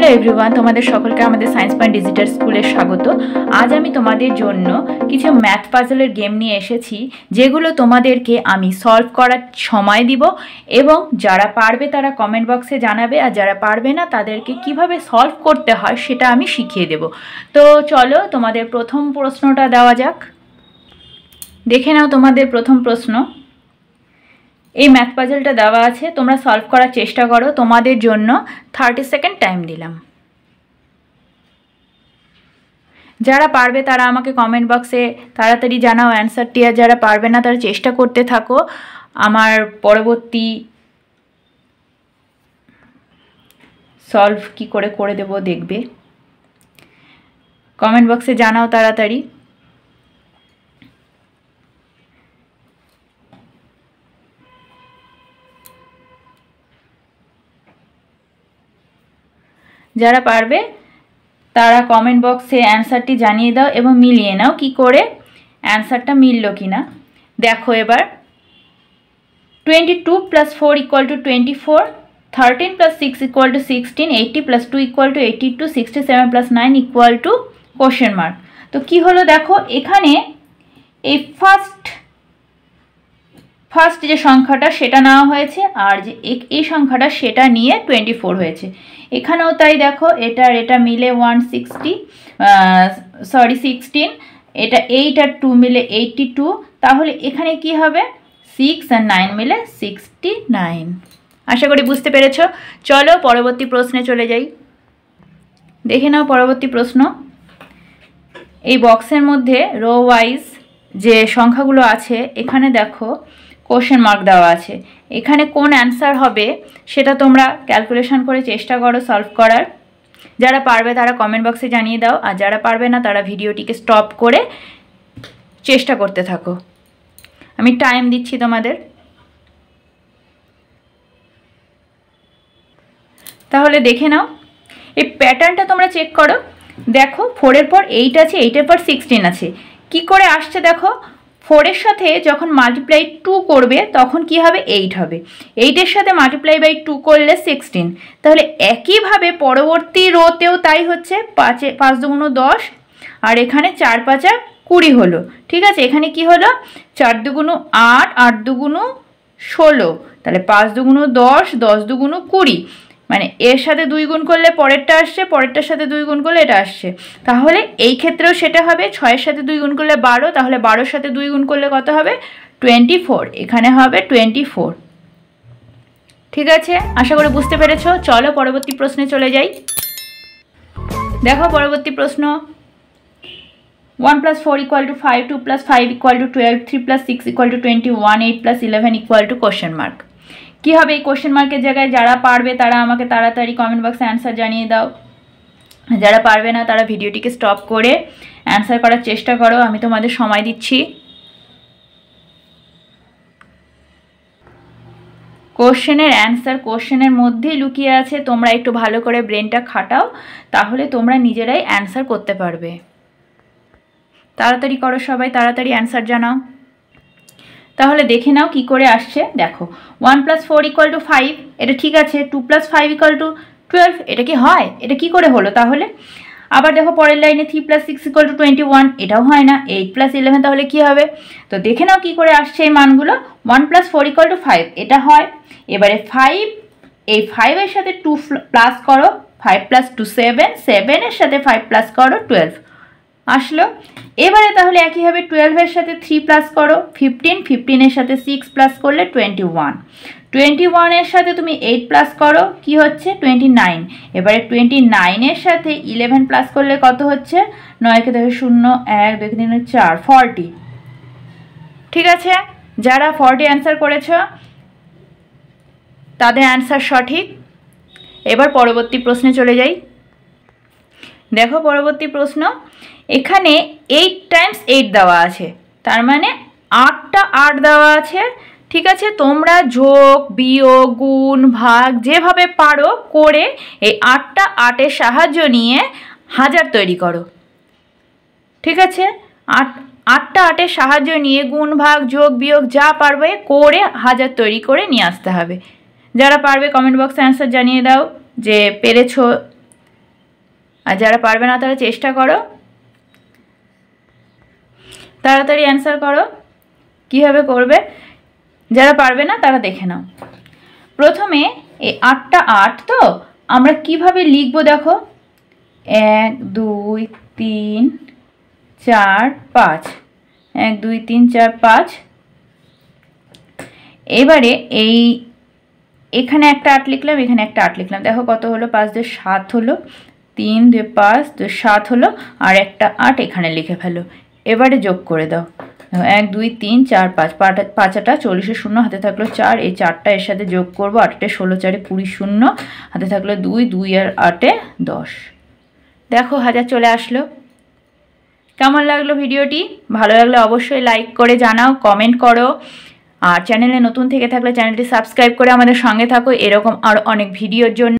Hello everyone, তোমাদের সকলকে আমাদের সায়েন্স পয়েন্ট ডিজিটাল স্কুলে স্বাগত। আজ আমি তোমাদের জন্য কিছু ম্যাথ পাজলের গেম নিয়ে এসেছি, যেগুলো তোমাদেরকে আমি সলভ করার সময় দিব এবং যারা পারবে তারা কমেন্ট বক্সে জানাবে, আর যারা পারবে না তাদেরকে কিভাবে সলভ করতে হয় সেটা আমি শিখিয়ে দেব। তো চলো তোমাদের প্রথম প্রশ্নটা দেওয়া যাক। দেখে নাও তোমাদের প্রথম প্রশ্ন। এই ম্যাথ পাজলটা দেওয়া আছে, তোমরা সলভ করার চেষ্টা করো। তোমাদের জন্য 30 সেকেন্ড টাইম দিলাম। যারা পারবে তারা আমাকে কমেন্ট বক্সে তাড়াতাড়ি জানাও অ্যান্সারটি, আর যারা পারবে না তারা চেষ্টা করতে থাকো। আমার পরবর্তী সলভ কি করে দেব দেখবে। কমেন্ট বক্সে জানাও তাড়াতাড়ি। যারা পারবে তারা কমেন্ট বক্সে অ্যান্সারটি জানিয়ে দাও এবং মিলিয়ে নাও কি করে অ্যান্সারটা মিলল কি না। দেখো এবার 22 + 4 = 24, 13 + 6 = 16, 80 + 2 = 82, 67 + 9 = কোশ্চেন মার্ক। তো কি হলো দেখো, এখানে এই ফার্স্ট যে সংখ্যাটা সেটা নেওয়া হয়েছে, আর যে এই সংখ্যাটা সেটা নিয়ে 24 হয়েছে। এখানেও তাই দেখো, এটা মিলে 16, এটা 8 আর 2 মিলে 82, তাহলে এখানে কি হবে 6 আর 9 মিলে 69। আশা করি বুঝতে পেরেছো। চলো পরবর্তী প্রশ্নে চলে যাই। দেখে নাও পরবর্তী প্রশ্ন। এই বক্সের মধ্যে রো ওয়াইজ যে সংখ্যাগুলো আছে এখানে দেখো কোশ্চেন মার্ক দেওয়া আছে। এখানে কোন অ্যান্সার হবে সেটা তোমরা ক্যালকুলেশন করে চেষ্টা করো সলভ করার। যারা পারবে তারা কমেন্ট বক্সে জানিয়ে দাও, আর যারা পারবে না তারা ভিডিওটিকে স্টপ করে চেষ্টা করতে থাকো। আমি টাইম দিচ্ছি তোমাদের। তাহলে দেখে নাও এই প্যাটার্নটা তোমরা চেক করো। দেখো 4-এর পর 8 আছে, 8-এর পর 16 আছে। কি করে আসছে দেখো, 4-এর সাথে যখন মাল্টিপ্লাই 2 করবে তখন কি হবে 8 হবে, 8-এর সাথে মাল্টিপ্লাই বাই 2 করলে 16। তাহলে একইভাবে পরবর্তী রোতেও তাই হচ্ছে, 5 দুগুণ 10 আর এখানে 4 5 20 হলো। ঠিক আছে, এখানে কি হলো 4 দুগুণ 8, 8 দুগুণ 16, তাহলে 5 দুগুণ 10, 10 দুগুণ 20, মানে এর সাথে 2 গুণ করলে পরেরটা আসছে, পরেরটার সাথে 2 গুণ করলে এটা আসছে। তাহলে এই ক্ষেত্রেও সেটা হবে 6-এর সাথে 2 গুণ করলে 12, তাহলে 12-এর সাথে 2 গুণ করলে কত হবে 24, এখানে হবে 24। ঠিক আছে, আশা করি বুঝতে পেরেছো। চলো পরবর্তী প্রশ্নে চলে যাই। দেখো পরবর্তী প্রশ্ন। 1 + 4 = 5, 2 + 5 = 12, 3 + 6 = 21, 8 + 11 = কোশ্চেন মার্ক। কি হবে এই কোশ্চেন মার্কের জায়গায়? যারা পারবে তারা আমাকে তাড়াতাড়ি কমেন্ট বক্সে অ্যান্সার জানিয়ে দাও। যারা পারবে না তারা ভিডিওটিকে স্টপ করে অ্যান্সার করার চেষ্টা করো। আমি তোমাদের সময় দিচ্ছি। কোশ্চেনের অ্যান্সার কোশ্চেনের মধ্যেই লুকিয়ে আছে, তোমরা একটু ভালো করে ব্রেনটা খাটাও, তাহলে তোমরা নিজেরাই অ্যান্সার করতে পারবে। তাড়াতাড়ি করো সবাই, তাড়াতাড়ি অ্যান্সার জানাও। তাহলে দেখে নাও কি করে আসছে। দেখো 1 + 4 = 5, এটা ঠিক আছে। 2 + 5 = 12, এটা কি হয়? এটা কি করে হলো তাহলে? আবার দেখো পরের লাইনে 3 + 6 = 21, এটাও হয় না। 8 + 11 তাহলে কি হবে? তো দেখে নাও কি করে আসছে এই মানগুলো। 1 + 4 = 5, এটা হয়। এবারে 5, এই 5-এর সাথে 2 প্লাস করো, 5 + 2 7, 7-এর সাথে 5 প্লাস করো 12 আসলো। এবারে তাহলে একইভাবে 12-এর সাথে 3 প্লাস করো 15, 15-এর সাথে 6 প্লাস করলে 21, 21-এর সাথে তুমি 8 প্লাস করো, কি হচ্ছে 29। এবারে 29-এর সাথে 11 প্লাস করলে কত হচ্ছে, 9-কে দেখো 0, 1, 2, 3, 4, 40। ঠিক আছে, যারা 40 অ্যান্সার করেছ তাদের অ্যান্সার সঠিক। এবার পরবর্তী প্রশ্নে চলে যাই। দেখো পরবর্তী প্রশ্ন। এখানে 8 × 8 দেওয়া আছে, তার মানে 8টা 8 দেওয়া আছে। ঠিক আছে, তোমরা যোগ বিয়োগ গুণ ভাগ যেভাবে পারো করে এই 8টা 8-এর সাহায্য নিয়ে হাজার তৈরি করো। ঠিক আছে, 8টা 8-এর সাহায্য নিয়ে গুণ ভাগ যোগ বিয়োগ যা পারবে করে হাজার তৈরি করে নিয়ে আসতে হবে। যারা পারবে কমেন্ট বক্সে অ্যান্সার জানিয়ে দাও যে পেরেছো আর যারা পারবে না তারা চেষ্টা করো, তাড়াতাড়ি অ্যান্সার করো। কীভাবে করবে যারা পারবে না তারা দেখে নাও। প্রথমে এই 8টা 8 তো আমরা কিভাবে লিখবো দেখো, 1 2 3 4 5, 1 2 3 4 5। এবারে এখানে একটা 8 লিখলাম, এখানে একটা 8 লিখলাম, দেখো কত হলো, 5 2 7 হলো, 3 2 5 2 7 হলো, আর একটা 8 এখানে লিখে ফেলো। এবারে যোগ করে দাও, 1 2 3 4 5, 5টা 40 শূন্য, হাতে থাকলো 4, এই 4টা এর সাথে যোগ করবো, 8 16 4 20 শূন্য, হাতে থাকলো 2, 2 আর 8 10। দেখো 1000 চলে আসলো। কেমন লাগলো ভিডিওটি? ভালো লাগলে অবশ্যই লাইক করে জানাও, কমেন্ট করো, আর চ্যানেলে নতুন থেকে থাকলে চ্যানেলটি সাবস্ক্রাইব করে আমাদের সঙ্গে থাকো এরকম আর অনেক ভিডিওর জন্য।